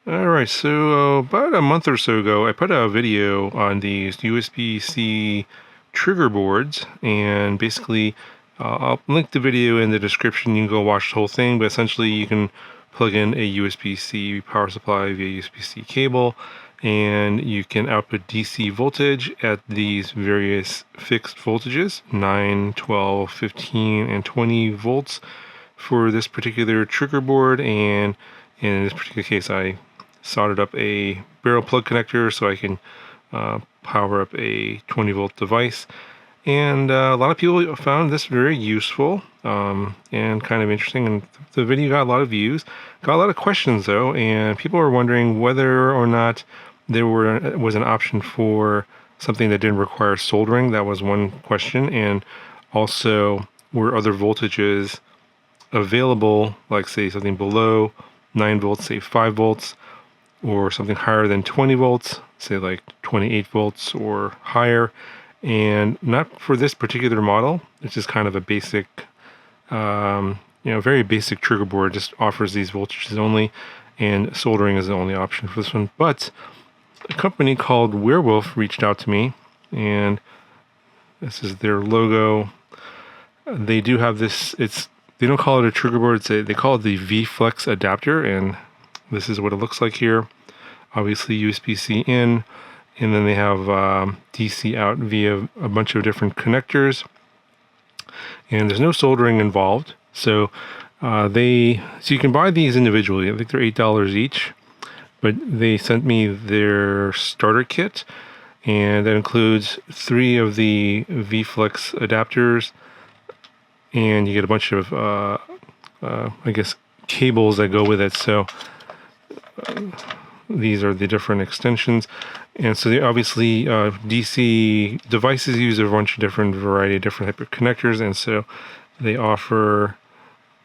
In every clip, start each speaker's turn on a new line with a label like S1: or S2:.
S1: All right, so about a month or so ago, I put out a video on these USB-C trigger boards, and basically, I'll link the video in the description. You can go watch the whole thing, but essentially, you can plug in a USB-C power supply via USB-C cable, and you can output DC voltage at these various fixed voltages, 9, 12, 15, and 20 volts for this particular trigger board. And in this particular case, I soldered up a barrel plug connector so I can power up a 20 volt device. And a lot of people found this very useful and kind of interesting. And the video got a lot of views, got a lot of questions though, and people were wondering whether or not there was an option for something that didn't require soldering. That was one question. And also, were other voltages available, like say something below 9 volts, say 5 volts, or something higher than 20 volts, say like 28 volts or higher. And not for this particular model. It's just kind of a basic, very basic trigger board. Just offers these voltages only, and soldering is the only option for this one. But a company called Werewolf reached out to me, and this is their logo. They do have this. They don't call it a trigger board. They call it the VLEX adapter, and this is what it looks like here. Obviously USB-C in, and then they have DC out via a bunch of different connectors. And there's no soldering involved. So you can buy these individually. I think they're $8 each. But they sent me their starter kit, and that includes 3 of the VLEX adapters, and you get a bunch of cables that go with it. So these are the different extensions, and so they obviously DC devices use a bunch of different variety of different type of connectors, and so they offer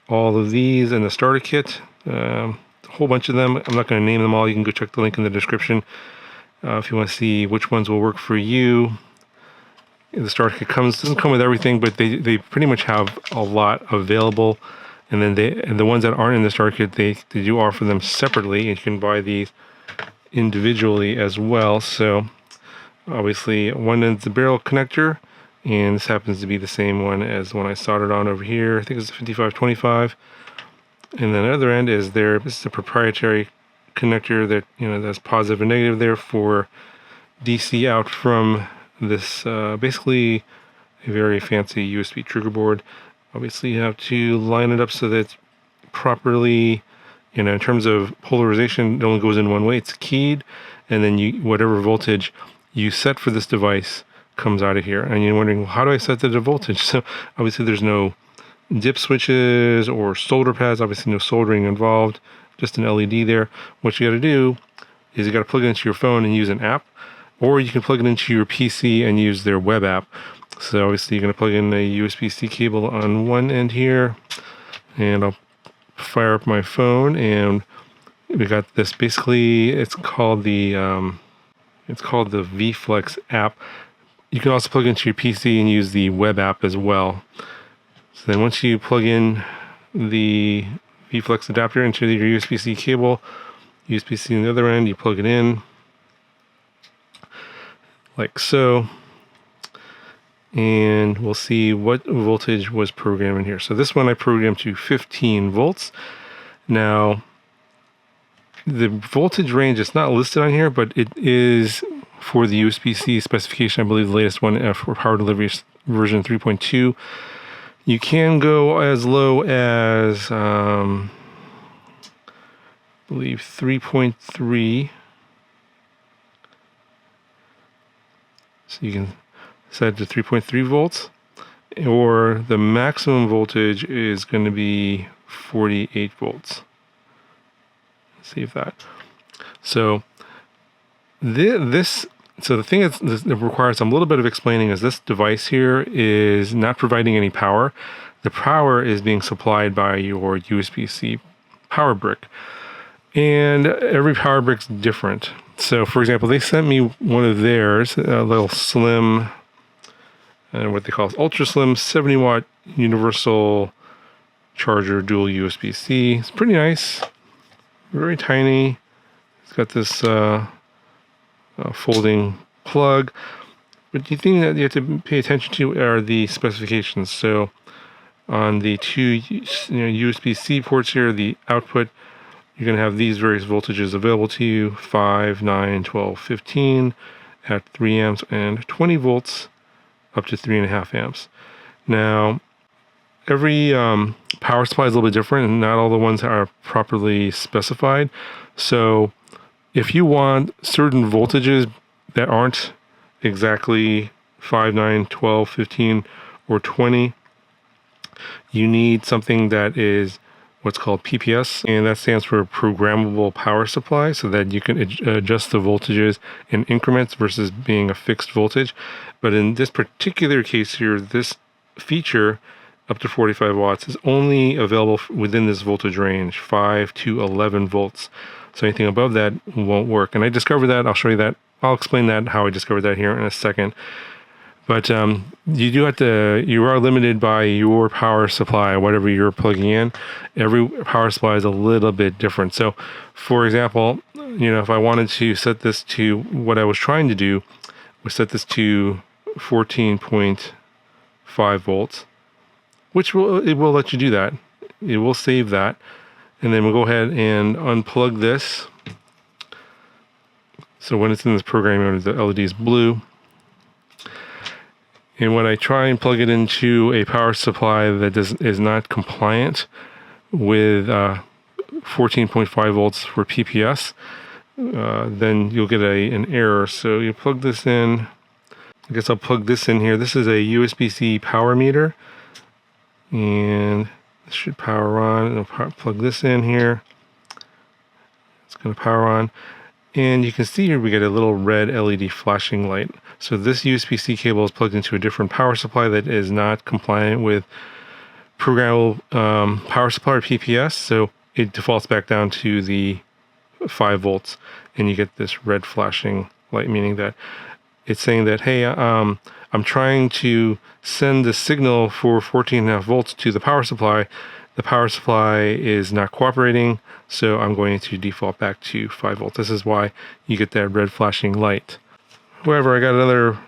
S1: all of these in the starter kit, a whole bunch of them. I'm not going to name them all. You can go check the link in the description if you want to see which ones will work for you. The starter kit doesn't come with everything, but they pretty much have a lot available. And then the ones that aren't in the starter kit, they do offer them separately, and you can buy these individually as well. So obviously one is the barrel connector, and this happens to be the same one as the one I soldered on over here. I think it's 5525. And then the other end is this is a proprietary connector that that's positive and negative there for DC out from this basically a very fancy USB trigger board. Obviously you have to line it up so that it's properly, in terms of polarization, it only goes in one way. It's keyed, and then whatever voltage you set for this device comes out of here. And you're wondering, well, how do I set the voltage? So obviously there's no dip switches or solder pads, obviously no soldering involved, just an LED there. What you got to do is you got to plug it into your phone and use an app, or you can plug it into your PC and use their web app. So obviously you're going to plug in a USB-C cable on one end here, and I'll fire up my phone, and we got this. Basically, it's called the VLEX app. You can also plug it into your PC and use the web app as well. So then once you plug in the VLEX adapter into your USB-C cable, USB-C on the other end, you plug it in like so, and we'll see what voltage was programmed in here. So this one I programmed to 15 volts. Now, the voltage range is not listed on here, but it is for the USB-C specification. I believe the latest one for power delivery is version 3.2. You can go as low as, I believe, 3.3. So you can set to 3.3 volts, or the maximum voltage is going to be 48 volts. Let's see if that. So so the thing that requires some little bit of explaining is this device here is not providing any power. The power is being supplied by your USB-C power brick, and every power brick's different. So for example, they sent me one of theirs, a little slim, what they call ultra slim 70 watt universal charger dual USB-C. It's pretty nice, very tiny. It's got this folding plug. But the thing that you have to pay attention to are the specifications. So on the two USB-C ports here, the output, you're going to have these various voltages available to you: 5, 9, 12, 15 at 3 amps and 20 volts up to 3.5 amps. Now, every power supply is a little bit different, and not all the ones are properly specified. So if you want certain voltages that aren't exactly 5, 9, 12, 15, or 20, you need something that is what's called PPS, and that stands for programmable power supply, so that you can adjust the voltages in increments versus being a fixed voltage. But in this particular case here, this feature up to 45 watts is only available within this voltage range, 5 to 11 volts. So anything above that won't work. And I discovered that. I'll show you that. I'll explain that, how I discovered that here in a second. But you are limited by your power supply, whatever you're plugging in. Every power supply is a little bit different. So, for example, if I wanted to set this to what I was trying to do, was set this to 14.5 volts, which it will let you do that. It will save that. And then we'll go ahead and unplug this. So when it's in this program mode, the LED is blue. And when I try and plug it into a power supply that is not compliant with 14.5 volts for PPS, then you'll get an error. So you plug this in. I guess I'll plug this in here. This is a USB-C power meter, and this should power on. And I'll plug this in here. It's going to power on. And you can see here we get a little red LED flashing light. So this USB-C cable is plugged into a different power supply that is not compliant with programmable power supply, or PPS. So it defaults back down to the 5 volts, and you get this red flashing light, meaning that it's saying that, hey, I'm trying to send the signal for 14.5 volts to the power supply. The power supply is not cooperating, so I'm going to default back to 5 volts. This is why you get that red flashing light. However, I got another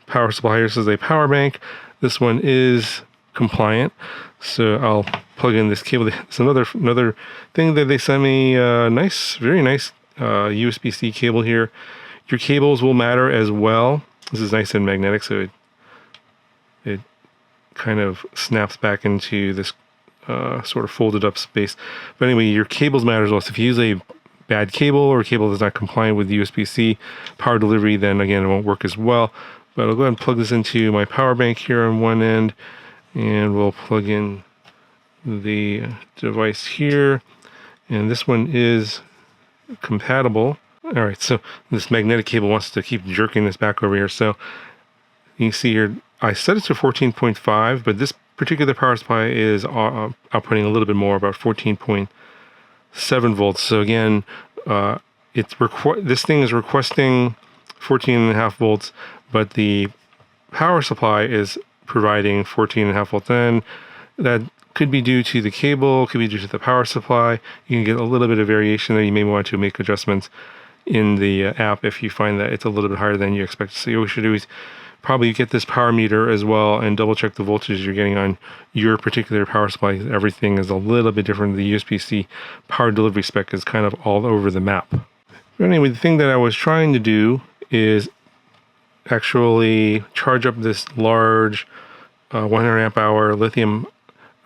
S1: power supply here. This is a power bank. This one is compliant, so I'll plug in this cable. It's another thing that they sent me. Very nice USB-C cable here. Your cables will matter as well. This is nice and magnetic, so it kind of snaps back into this sort of folded up space. But anyway, your cables matter as well. So if you use a bad cable, or a cable that's not compliant with USB-C power delivery, then again, it won't work as well. But I'll go ahead and plug this into my power bank here on one end, and we'll plug in the device here. And this one is compatible. All right, so this magnetic cable wants to keep jerking this back over here. So you can see here, I set it to 14.5, but this particular power supply is outputting a little bit more, about 14.7 volts. So again, this thing is requesting 14.5 volts, but the power supply is providing 14.5 volts. And that could be due to the cable, could be due to the power supply. You can get a little bit of variation there. You may want to make adjustments in the app if you find that it's a little bit higher than you expect. So what you should do is probably get this power meter as well and double check the voltage you're getting on your particular power supply. Everything is a little bit different. The USB-C power delivery spec is kind of all over the map. But anyway, the thing that I was trying to do is actually charge up this large 100 amp hour lithium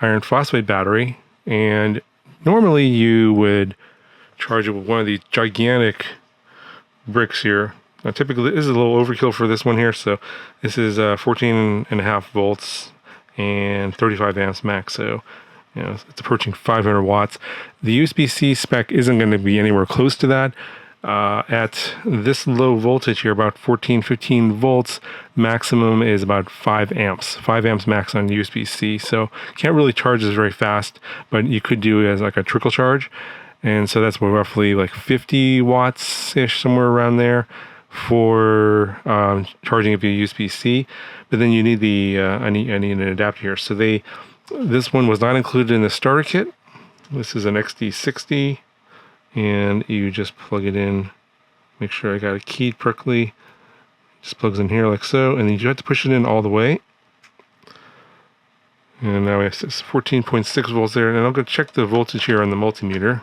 S1: iron phosphate battery. And normally you would charge it with one of these gigantic bricks here. Now, typically, this is a little overkill for this one here. So this is 14.5 volts and 35 amps max. So, it's approaching 500 watts. The USB-C spec isn't going to be anywhere close to that. At this low voltage here, about 14, 15 volts, maximum is about 5 amps. 5 amps max on USB-C. So can't really charge this very fast, but you could do it as like a trickle charge. And so that's roughly like 50 watts-ish, somewhere around there, for charging it via USB-C. But then you need I need an adapter here. So this one was not included in the starter kit. This is an XD60, and you just plug it in. Make sure I got it keyed correctly. Just plugs in here like so, and then you have to push it in all the way. And now we have 14.6 volts there, and I'll go check the voltage here on the multimeter.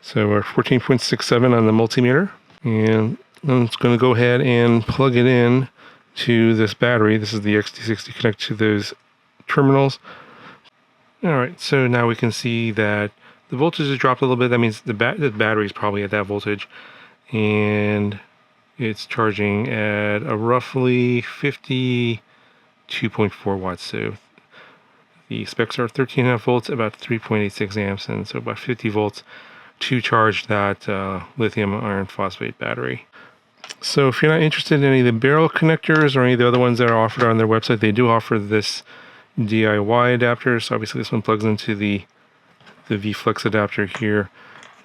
S1: So we're 14.67 on the multimeter, and I'm just going to go ahead and plug it in to this battery. This is the XT60 connect to those terminals. All right, so now we can see that the voltage has dropped a little bit. That means the battery is probably at that voltage, and it's charging at a roughly 52.4 watts. So the specs are 13.5 volts, about 3.86 amps, and so about 50 volts to charge that lithium iron phosphate battery. So if you're not interested in any of the barrel connectors or any of the other ones that are offered on their website, they do offer this DIY adapter. So obviously this one plugs into the VLEX adapter here.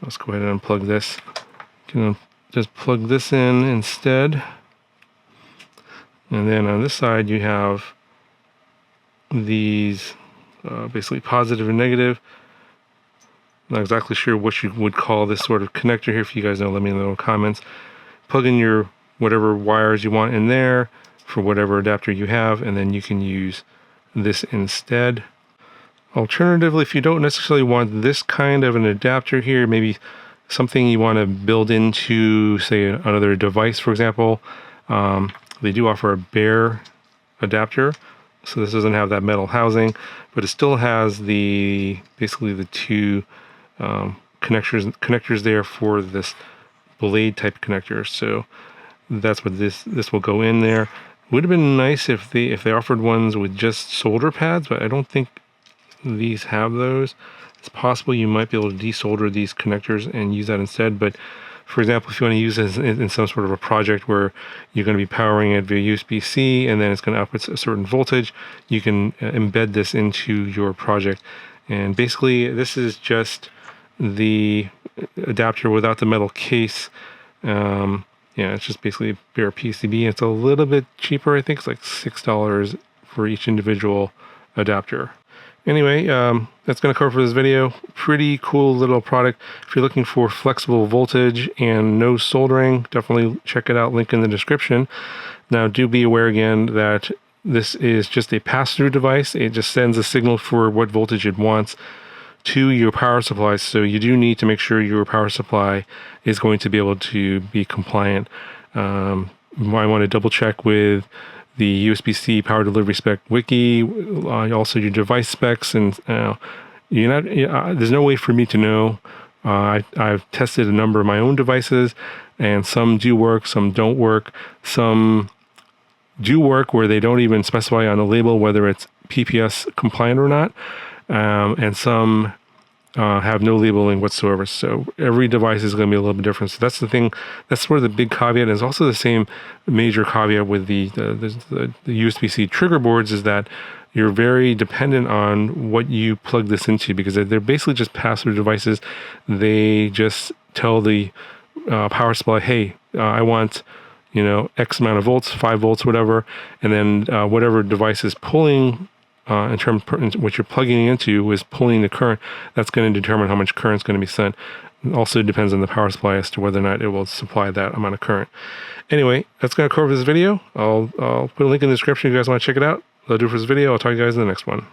S1: Let's go ahead and unplug this. You can just plug this in instead. And then on this side you have these basically positive and negative. Not exactly sure what you would call this sort of connector here. If you guys know, let me know in the comments. Plug in your whatever wires you want in there for whatever adapter you have, and then you can use this instead. Alternatively, if you don't necessarily want this kind of an adapter here, maybe something you want to build into, say, another device, for example, they do offer a bare adapter. So this doesn't have that metal housing, but it still has basically the two connectors there for this blade type connector. So that's what this will go in there. It would have been nice if they offered ones with just solder pads, but I don't think these have those. It's possible you might be able to desolder these connectors and use that instead. But for example, if you want to use this in some sort of a project where you're going to be powering it via USB-C and then it's going to output a certain voltage, you can embed this into your project. And basically, this is just the adapter without the metal case. Yeah, it's just basically bare PCB. It's a little bit cheaper, I think. It's like $6 for each individual adapter. Anyway, that's going to cover for this video. Pretty cool little product. If you're looking for flexible voltage and no soldering, definitely check it out. Link in the description. Now, do be aware again that this is just a pass-through device. It just sends a signal for what voltage it wants to your power supply. So you do need to make sure your power supply is going to be able to be compliant. You might want to double check with the USB-C power delivery spec wiki, also your device specs, and there's no way for me to know. I've tested a number of my own devices, and some do work, some don't work. Some do work where they don't even specify on the label whether it's PPS compliant or not, and some have no labeling whatsoever. So every device is going to be a little bit different. So that's the thing. That's where the big caveat is. Also the same major caveat with the USB-C trigger boards is that you're very dependent on what you plug this into, because they're basically just pass-through devices. They just tell the power supply, hey, I want X amount of volts, 5 volts, whatever, and then whatever device is pulling in terms what you're plugging into is pulling the current. That's going to determine how much current is going to be sent. It also depends on the power supply as to whether or not it will supply that amount of current. Anyway, that's going to cover this video. I'll put a link in the description if you guys want to check it out. That'll do for this video. I'll talk to you guys in the next one.